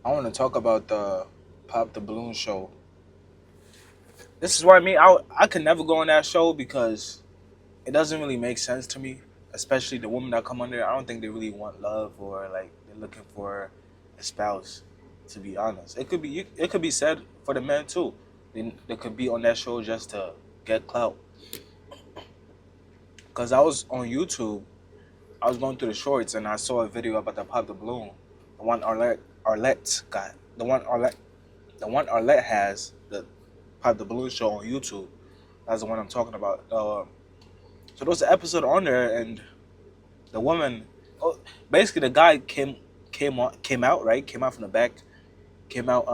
I want to talk about the Pop the Balloon show. This is what I mean. I could never go on that show because it doesn't really make sense to me. Especially the women that come on there. I don't think they really want love or like they're looking for a spouse. To be honest, it could be said for the men too. They could be on that show just to get clout. Cause I was on YouTube, I was going through the shorts and I saw a video about the Pop the Balloon, the one Arlette got, the one Arlette has, the Pop the Balloon show on YouTube. That's the one I'm talking about. So there was an episode on there, and the woman, oh, basically the guy came out, right, came out from the back, came out,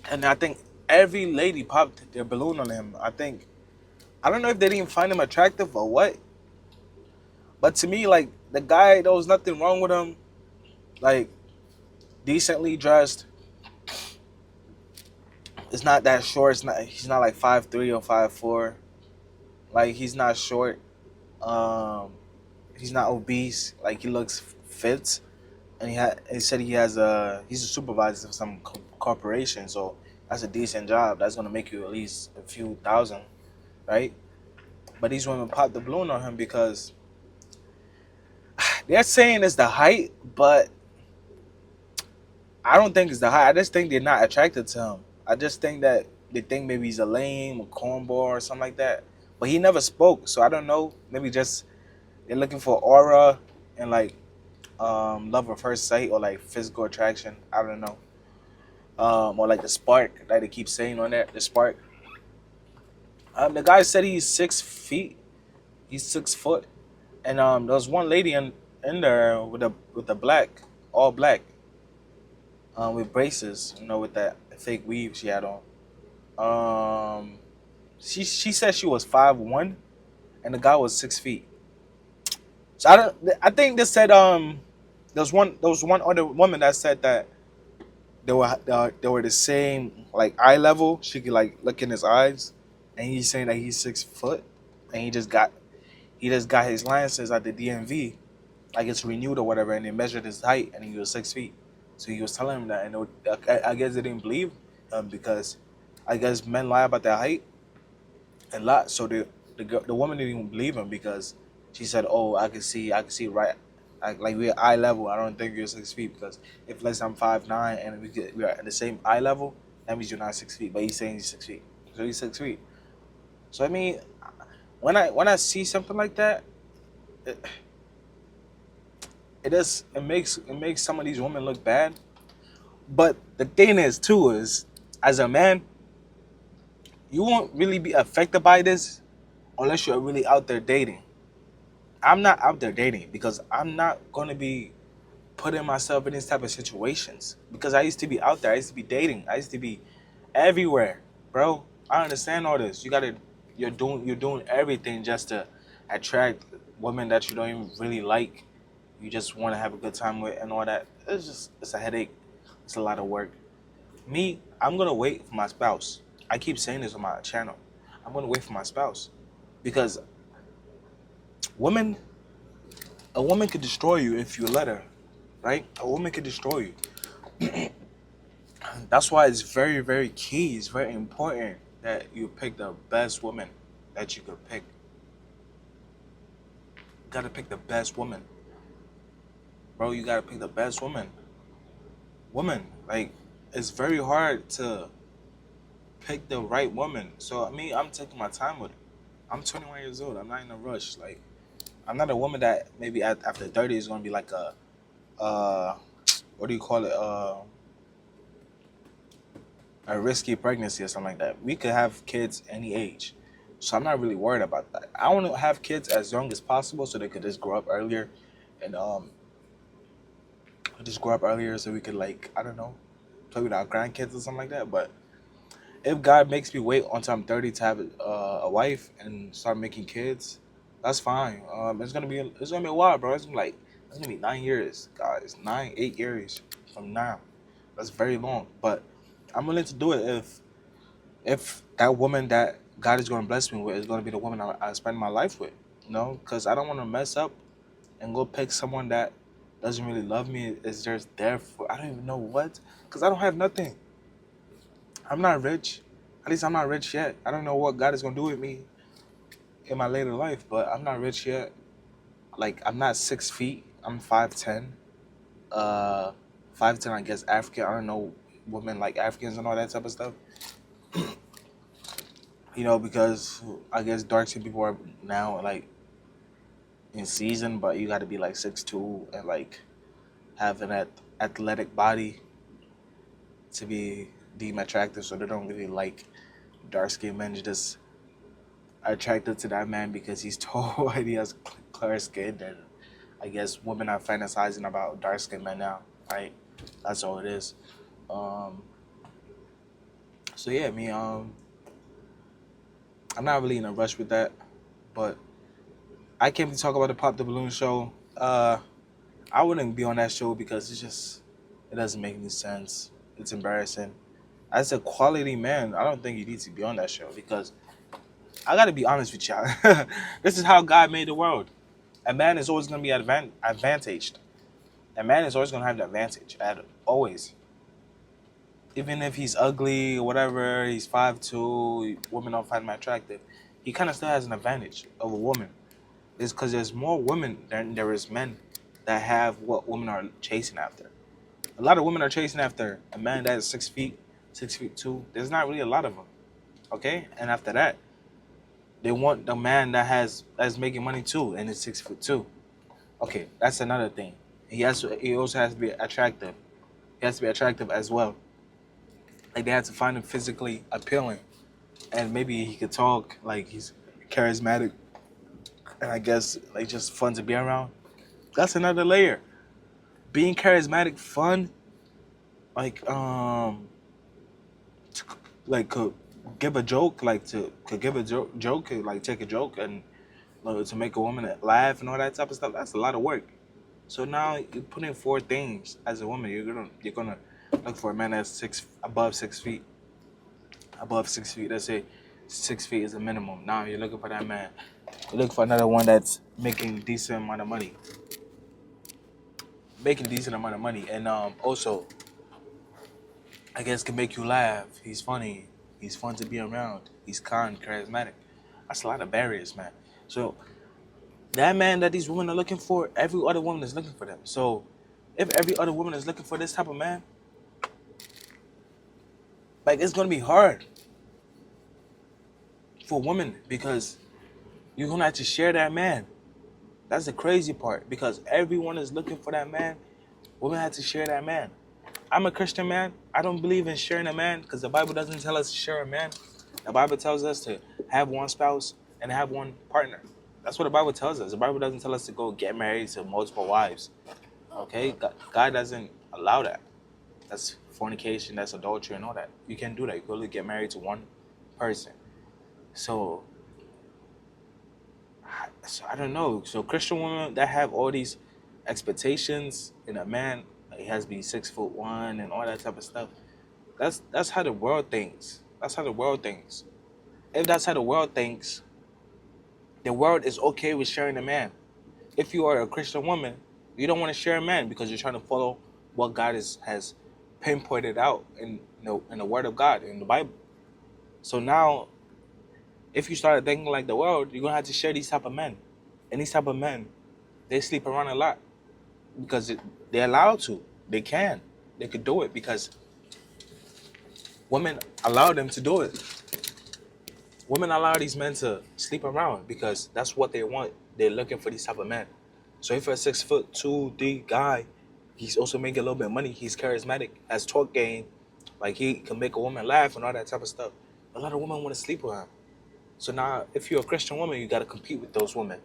and I think every lady popped their balloon on him. I don't know if they didn't find him attractive or what, but to me, like the guy, there was nothing wrong with him. Like decently dressed. It's not that short. He's not like 5'3" or 5'4". Like he's not short. Um, he's not obese. Like he looks fit, and he said he's a supervisor of some corporation, so that's a decent job. That's gonna make you at least a few thousand, right? But these women pop the balloon on him because they're saying it's the height, but I don't think it's the height. I just think they're not attracted to him. I just think that they think maybe he's a lame, a cornball, or something like that. But he never spoke, so I don't know. Maybe just they're looking for aura and like love at first sight or like physical attraction. I don't know. Or like the spark that they keep saying on there, the spark. The guy said he's 6 feet. He's 6 foot, and there was one lady in there with the black, all black, with braces, with that fake weave she had on. Um, she said she was 5'1", and the guy was 6 feet. So I don't. I think they said there was one other woman that said that they were the same like eye level. She could like look in his eyes, and he's saying that he's 6 foot, and he just got his license at the DMV, like it's renewed or whatever, and they measured his height, and he was 6 feet. So he was telling him that, and I guess they didn't believe because I guess men lie about their height a lot. So the woman didn't even believe him because she said, "Oh, I can see right, like we're eye level. I don't think you're 6 feet because if let's say I'm 5'9" and we are at the same eye level, that means you're not 6 feet. But he's saying he's 6 feet, so he's 6 feet. So I mean, when I see something like that, it, it makes some of these women look bad. But the thing is too is, as a man, you won't really be affected by this unless you're really out there dating. I'm not out there dating because I'm not gonna be putting myself in these type of situations because I used to be out there. I used to be dating. I used to be everywhere, bro. I understand all this. You're doing everything just to attract women that you don't even really like. You just want to have a good time with and all that. It's a headache. It's a lot of work. Me, I'm gonna wait for my spouse. I keep saying this on my channel. I'm gonna wait for my spouse because women, a woman could destroy you if you let her, right? A woman could destroy you. That's why it's very, very key. It's very important that you pick the best woman that you could pick. You gotta pick the best woman, bro. You gotta pick the best woman. Woman, like it's very hard to pick the right woman. So I mean, I'm taking my time with it. I'm 21 years old. I'm not in a rush. Like I'm not a woman that maybe after 30 is gonna be like a uh, what do you call it? A risky pregnancy or something like that. We could have kids any age. So I'm not really worried about that. I want to have kids as young as possible so they could just grow up earlier and just grow up earlier so we could like, I don't know, play with our grandkids or something like that. But if God makes me wait until I'm 30 to have a wife and start making kids, that's fine. It's gonna be a while, bro. It's gonna be 9 years, guys. 8 years from now. That's very long. But I'm willing to do it if that woman that God is gonna bless me with is gonna be the woman I spend my life with. Because I don't want to mess up and go pick someone that doesn't really love me, is just there for I don't even know what, because I don't have nothing. I'm not rich. At least I'm not rich yet. I don't know what God is gonna do with me in my later life, but I'm not rich yet. Like I'm not 6 feet. I'm 5'10". Uh, 5'10". I guess African. I don't know women like Africans and all that type of stuff. Because I guess dark skinned people are now like in season, but you got to be like 6'2" and like have an athletic body to be deemed attractive. So they don't really like dark skinned men. Just are attracted to that man because he's tall and he has clear skin. And I guess women are fantasizing about dark skinned men now, right? That's all it is. Um, so yeah, I'm not really in a rush with that, but I came to talk about the Pop the Balloon show. I wouldn't be on that show because it doesn't make any sense. It's embarrassing. As a quality man, I don't think you need to be on that show because I got to be honest with y'all. This is how God made the world. A man is always going to be advantaged. A man is always going to have the advantage. Always. Even if he's ugly or whatever, he's 5'2", women don't find him attractive, he kind of still has an advantage of a woman. It's because there's more women than there is men that have what women are chasing after. A lot of women are chasing after a man that is 6 feet, 6'2". There's not really a lot of them. Okay? And after that, they want the man that's making money too and is 6'2". Okay, that's another thing. He also has to be attractive. He has to be attractive as well. Like they have to find him physically appealing. And maybe he could talk, like he's charismatic and I guess like just fun to be around. That's another layer. Being charismatic, fun, like like could give a joke, like to could give a joke, could like take a joke and to make a woman laugh and all that type of stuff. That's a lot of work. So now you put in four things as a woman. You're gonna look for a man that's above 6 feet, above 6 feet. Let's say 6 feet is the minimum. Now you're looking for that man. You look for another one that's making decent amount of money, and also I guess can make you laugh. He's funny. He's fun to be around. He's kind, charismatic. That's a lot of barriers, man. So that man that these women are looking for, every other woman is looking for them. So if every other woman is looking for this type of man, like it's gonna be hard for women because you're gonna have to share that man. That's the crazy part because everyone is looking for that man. Women have to share that man. I'm a Christian man. I don't believe in sharing a man because the Bible doesn't tell us to share a man. The Bible tells us to have one spouse and have one partner. That's what the Bible tells us. The Bible doesn't tell us to go get married to multiple wives. Okay? God doesn't allow that. That's fornication, that's adultery and all that. You can't do that. You can only get married to one person. So I don't know. So Christian women that have all these expectations in a man, like he has to be 6'1" and all that type of stuff. That's how the world thinks. That's how the world thinks. If that's how the world thinks, the world is okay with sharing a man. If you are a Christian woman, you don't want to share a man because you're trying to follow what God has pinpointed out in the Word of God in the Bible. So now, if you start thinking like the world, you're gonna have to share these type of men. And these type of men, they sleep around a lot because they're allowed to. They can. They could do it because women allow them to do it. Women allow these men to sleep around because that's what they want. They're looking for these type of men. So if you're a 6'2" guy, he's also making a little bit of money. He's charismatic, has talk game, like he can make a woman laugh and all that type of stuff. A lot of women want to sleep with him. So now, if you're a Christian woman, you got to compete with those women.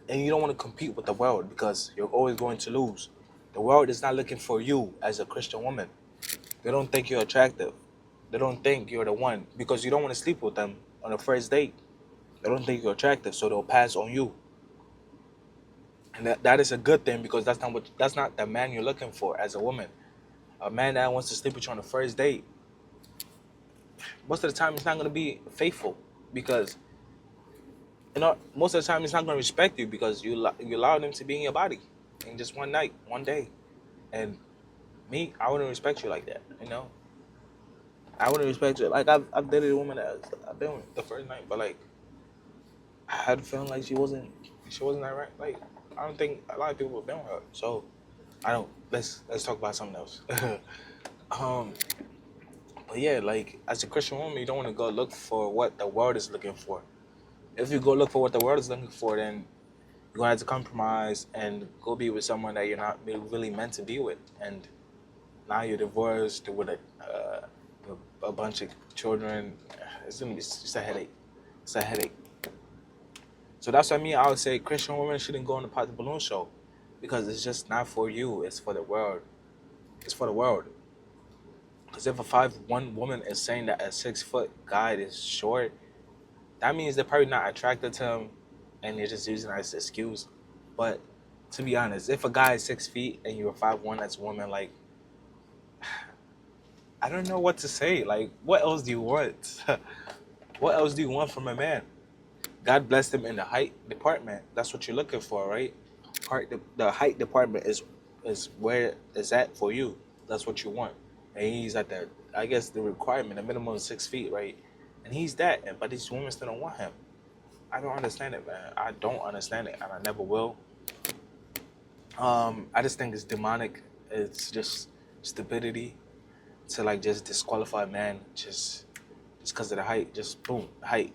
And you don't want to compete with the world because you're always going to lose. The world is not looking for you as a Christian woman. They don't think you're attractive. They don't think you're the one because you don't want to sleep with them on the first date. They don't think you're attractive, so they'll pass on you. And that is a good thing because that's not the man you're looking for as a woman. A man that wants to sleep with you on the first date, most of the time it's not going to be faithful because most of the time he's not going to respect you because you allow them to be in your body. in just one night, one day. And me, I wouldn't respect you like that. I wouldn't respect you. Like I've dated a woman that I've been with the first night, but like I had a feeling like she wasn't that right. Like I don't think a lot of people have been with her. So I don't. Let's talk about something else. um, but yeah, like as a Christian woman, you don't want to go look for what the world is looking for. If you go look for what the world is looking for, then you're gonna have to compromise and go be with someone that you're not really meant to be with, and now you're divorced with a bunch of children. It's a headache. It's a headache. So that's what I mean. I would say Christian women shouldn't go on the Pop the Balloon show because it's just not for you. It's for the world. It's for the world. Because if a 5'1" woman is saying that a 6 foot guy is short, that means they're probably not attracted to him, and they're just using it as an excuse. But to be honest, if a guy is 6 feet and you're 5'1" as a woman, like I don't know what to say. Like, what else do you want? What else do you want from a man? God blessed him in the height department. That's what you're looking for, right? The height department is where it's at for you. That's what you want. And he's at the, I guess the requirement, the minimum is 6 feet, right? And he's that, but these women still don't want him. I don't understand it, man. I don't understand it, and I never will. I just think it's demonic. It's just stupidity to like just disqualify a man just because of the height. Just boom, height.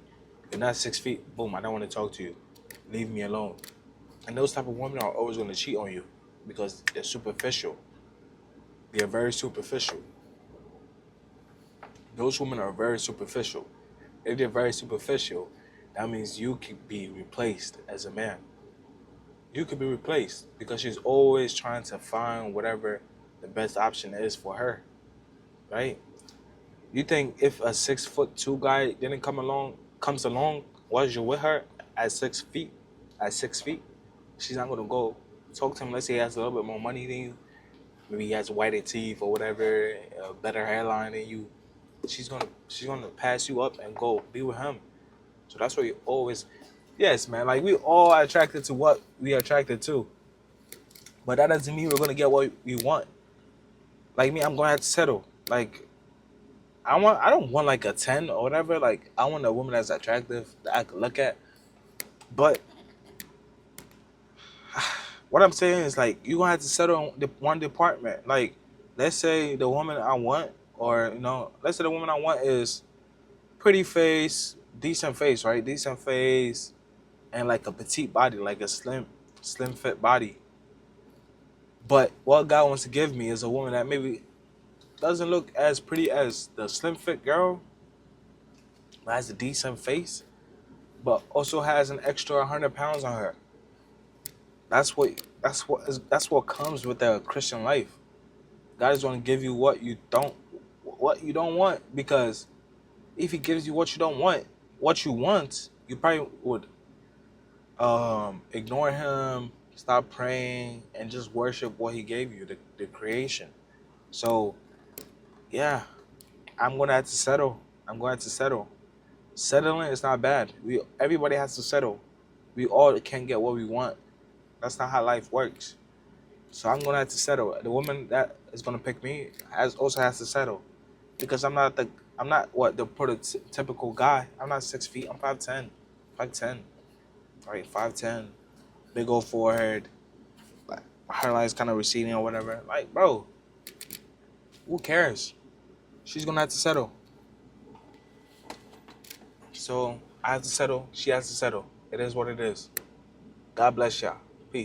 You're not 6 feet. Boom, I don't want to talk to you. Leave me alone. And those type of women are always going to cheat on you because they're superficial. They're very superficial. Those women are very superficial. If they're very superficial, that means you can be replaced as a man. You could be replaced because she's always trying to find whatever the best option is for her, right? You think if a 6'2" guy didn't comes along while you're with her at 6 feet, she's not gonna go talk to him. Let's say he has a little bit more money than you, maybe he has whiter teeth or whatever, a better hairline than you. She's gonna pass you up and go be with him. So that's what you always. Yes, man. Like we all are attracted to what we are attracted to, but that doesn't mean we're gonna get what we want. Like me, I'm gonna have to settle. Like I don't want like a 10 or whatever. Like I want a woman that's attractive that I could look at. But what I'm saying is like you gonna have to settle on the one department. Like let's say the woman I want, or let's say the woman I want is pretty face, decent face, right? Decent face and like a petite body, like a slim fit body. But what God wants to give me is a woman that maybe doesn't look as pretty as the slim fit girl, but has a decent face, but also has an extra 100 pounds on her. That's what comes with the Christian life. God is going to give you what you don't want, because if He gives you what you don't want, what you want, you probably would ignore Him, stop praying, and just worship what He gave you, the creation. So yeah, I'm gonna have to settle. I'm going to have to settle. Settling is not bad. Everybody has to settle. We all can get what we want. That's not how life works. So I'm gonna have to settle. The woman that is gonna pick me also has to settle, because I'm not what the prototypical guy. I'm not 6 feet. I'm 5'10", 5'10", right? 5'10", big old forehead, like my hairline's kind of receding or whatever. Like, bro, who cares? She's gonna have to settle. So I have to settle. She has to settle. It is what it is. God bless y'all.